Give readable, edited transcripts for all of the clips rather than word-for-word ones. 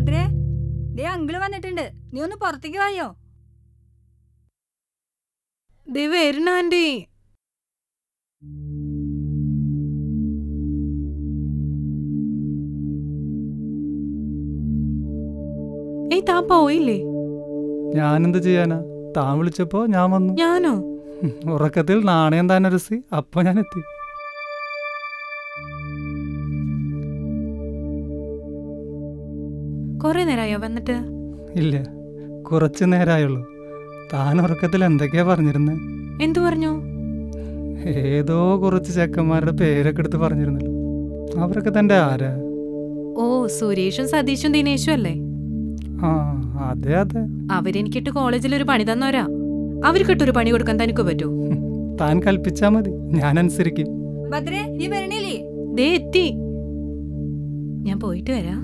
ഭദ്രേ, ദേ അങ്കിള് വന്നിട്ടുണ്ട്. നീ ഒന്ന് പുറത്തേക്ക് വായോ. ദേ വരണ ആന്റി. ഏയ് താൻ പോയില്ലേ? ഞാനെന്ത് ചെയ്യാനാ? താൻ വിളിച്ചപ്പോ ഞാൻ വന്നു. ഞാനോ? ഉറക്കത്തിൽ നാണയം താനൊരുസി, അപ്പൊ ഞാൻ എത്തി. കൊറേ നേരമായോ വന്നിട്ട്? ഇല്ല, കുറച്ചു നേരമായുള്ളൂ. താൻ ഉറക്കത്തിൽ എന്തൊക്കെയാ പറഞ്ഞിരുന്നേ? എന്തു പറഞ്ഞു? ഏതോ കുറച്ച് ചെക്കന്മാരുടെ പേരൊക്കെ എടുത്ത് പറഞ്ഞിരുന്നല്ലോ. അവരൊക്കെ തന്റെ ആരാ? ഓ, സുരേഷും സതീഷും ദിനേശും അല്ലേ? ആ, അതെ അതെ. അവരെനിക്കിട്ട് കോളേജിൽ ഒരു പണി തന്നോരാ. അവർക്കിട്ടൊരു പണി കൊടുക്കാൻ തനിക്ക് പറ്റൂ? താൻ കൽപ്പിച്ചാ മതി, ഞാൻ അനുസരിക്കും. ഭദ്രേ, നീ വരണില്ലേ? ദേ എത്തി. ഞാൻ പോയിട്ട് വരാം.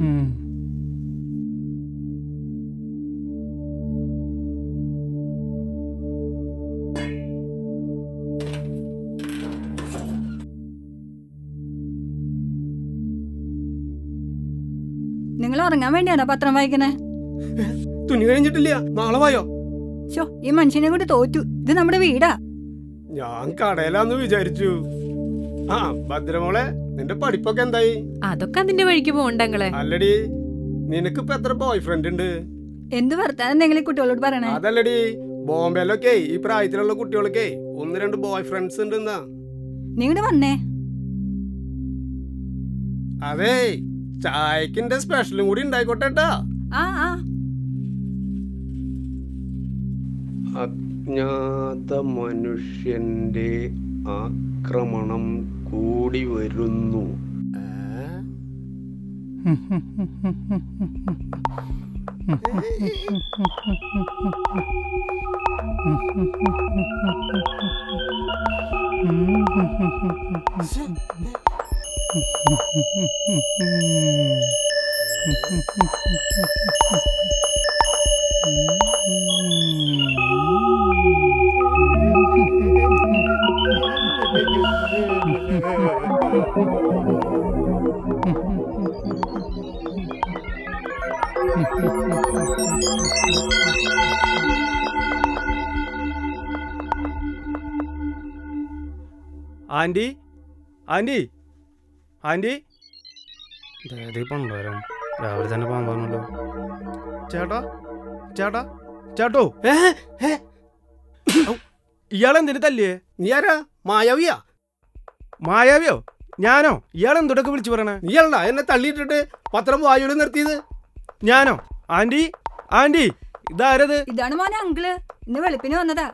നിങ്ങൾ ഉറങ്ങാൻ വേണ്ടിയാണോ പത്രം വായിക്കണേ? തുണി കഴിഞ്ഞിട്ടില്ല, നാളെ വായോ. ഈ മനുഷ്യനെ കൊണ്ട് തോറ്റു. ഇത് നമ്മുടെ വീടാ. ഞാൻ കടയിലാന്ന് വിചാരിച്ചു. ആ ഭദ്രമോളെ, നിന്റെ പഠിപ്പൊക്കെ എന്തായി? അതൊക്കെ അതിന്റെ വഴിക്ക് പോകണ്ടങ്ങളെ. അല്ലടി, നിനക്കിപ്പോ എത്ര ബോയ് ഫ്രണ്ട് ഉണ്ട്? എന്ത് വർത്താനം എന്തെങ്കിലും കുട്ടികളോട് പറയണേ? അതല്ലടി, ബോംബെയിലൊക്കെ ഈ പ്രായത്തിലുള്ള കുട്ടികളൊക്കെ 1-2 ബോയ് ഫ്രണ്ട്സ് ഉണ്ടെന്നാ. നിങ്ങടെ വന്നേ. അതെ, ചായക്കിന്റെ സ്പെഷ്യലും കൂടി ഉണ്ടായിക്കോട്ടെട്ടാ. അജ്ഞാത മനുഷ്യന്റെ ആക്രമണം കൂടി വരുന്നു. ആന്റി, ആന്റി, ആന്റി, പണ്ടോരം രാവിലെ തന്നെ പോകാൻ പറഞ്ഞല്ലോ. ചേട്ടാ, ചേട്ടാ, ചേട്ടോ, ഇയാളെന്തിനു തല്ലിയേ? നീ ആരാ? മായാവിയാ? മായാവിയോ? ഞാനോ? ഇയാളെന്തൊക്കെ വിളിച്ചു പറയണേ? നീയല്ല എന്നെ തള്ളിയിട്ടിട്ട് പത്രം വായുവിൽ നിർത്തിയത്. ഞാനോ? ആന്റി, ആന്റി, ഇതാരത്? ഇതാണ് മോനെ അങ്കിള്. ഇന്ന് വെളുപ്പിന് വന്നതാ.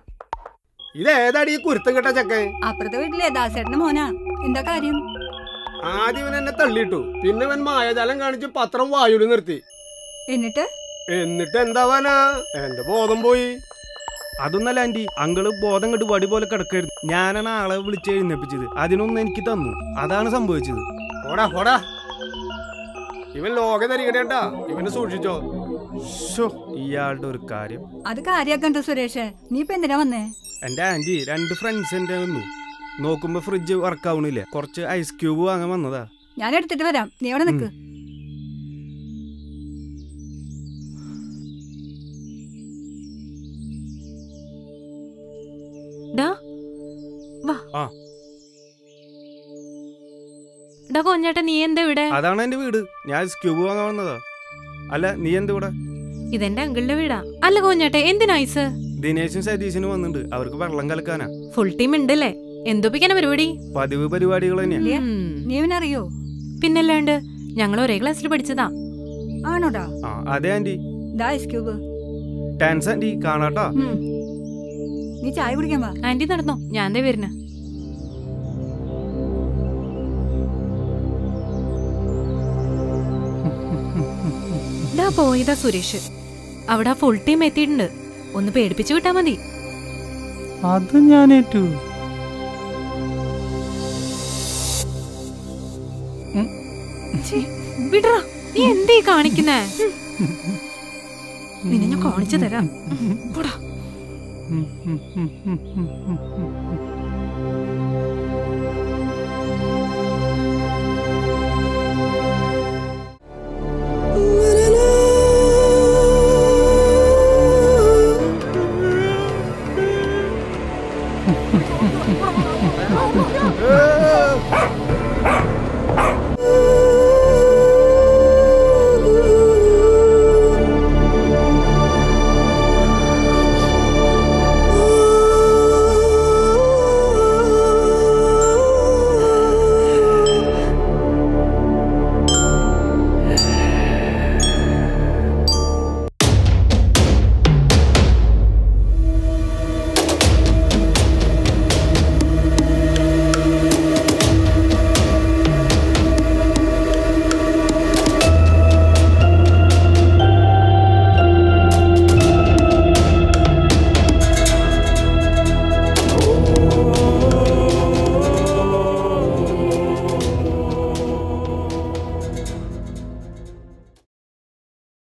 ഇതേതാടി ഈ കുരുത്തം കെട്ട ചക്കൻ? അപ്പുറത്തെ വീട്ടിലെ ദാസേട്ടന്റെ മോനാ. എന്താ കാര്യം? ആദ്യം എന്നെ തള്ളിയിട്ടു, പിന്നെ അവൻ മായാജാലം കാണിച്ച് പത്രം വായുവിൽ നിർത്തി. എന്നിട്ട് എന്താവാനാ? എന്റെ ബോധം പോയി. അതൊന്നല്ല ആന്റി, അങ്കിള് ബോധം കെട്ട് വടി പോലെ കിടക്കായിരുന്നു. ഞാനാണ് ആളെ വിളിച്ച് എഴുന്നേപ്പിച്ചത്. അതിനൊന്നും എനിക്ക് തന്നു. അതാണ് സംഭവിച്ചത്. ഓടാ ഓടാ, ഇവൻ ലോക തരികടേട്ടാ, ഇവനെ സൂക്ഷിച്ചോ. ഇയാളുടെ ഒരു കാര്യം. അത് കാര്യാക്കണ്ട സുരേഷ്. നീ ഇപ്പൊ എന്തിനാ വന്നേ? എന്റെ ആന്റി 2 ഫ്രണ്ട്സ് എന്റെ വന്നു. നോക്കുമ്പോ ഫ്രിഡ്ജ് വർക്ക് ആവണില്ല. കുറച്ച് ഐസ് ക്യൂബ് വാങ്ങാൻ വന്നതാ. ഞാൻ എടുത്തിട്ട് വരാം, നീ അവിടെ നിക്ക്. കൊഞ്ഞേട്ട, നീ എന്താ ഇവിടെ? അതാണ് എന്റെ വീട്. ഞാൻ ഐസ് ക്യൂബ് വാങ്ങാൻ വന്നതാ. അല്ല, നീ എന്താ ഇവിടെ? ഇതെന്റെ അങ്കിളിന്റെ വീടാ. അല്ല കൊഞ്ഞേട്ടെ, എന്തിനാ ഐസ്? ദിനേശും സതീശനും വന്നിട്ടുണ്ട്. അവർക്ക് വെള്ളം കലക്കാനാ. ഫുൾ ടീം ഉണ്ടല്ലേ? എന്തൊപ്പിക്കാനാ പരിപാടി? പതിവ് പരിപാടികൾ തന്നെയാ. നീ ഇവനറിയോ? പിന്നല്ലാണ്ട്, ഞങ്ങൾ ഒരേ ക്ലാസ്സിൽ പഠിച്ചതാ. ആണോടാ? അതെ aunty. Ice cube. Thanks aunty, കാണാട്ടാ. നീ ചായ കുടിക്കാൻ വാ. ആന്റി നടന്നോ, ഞാൻ ദേ വരുന്ന. പോയതാ സുരേഷ്. അവിടെ ഫുൾ ടീം എത്തിയിട്ടുണ്ട്. ഒന്ന് പേടിപ്പിച്ചു വിട്ടാ മതി. അത് ഞാൻ ഏറ്റു. വിടറാ, നീ എന്തേ കാണിക്കുന്നേ? നിന്നെ ഞാൻ കാണിച്ചു തരാം. പോടാ.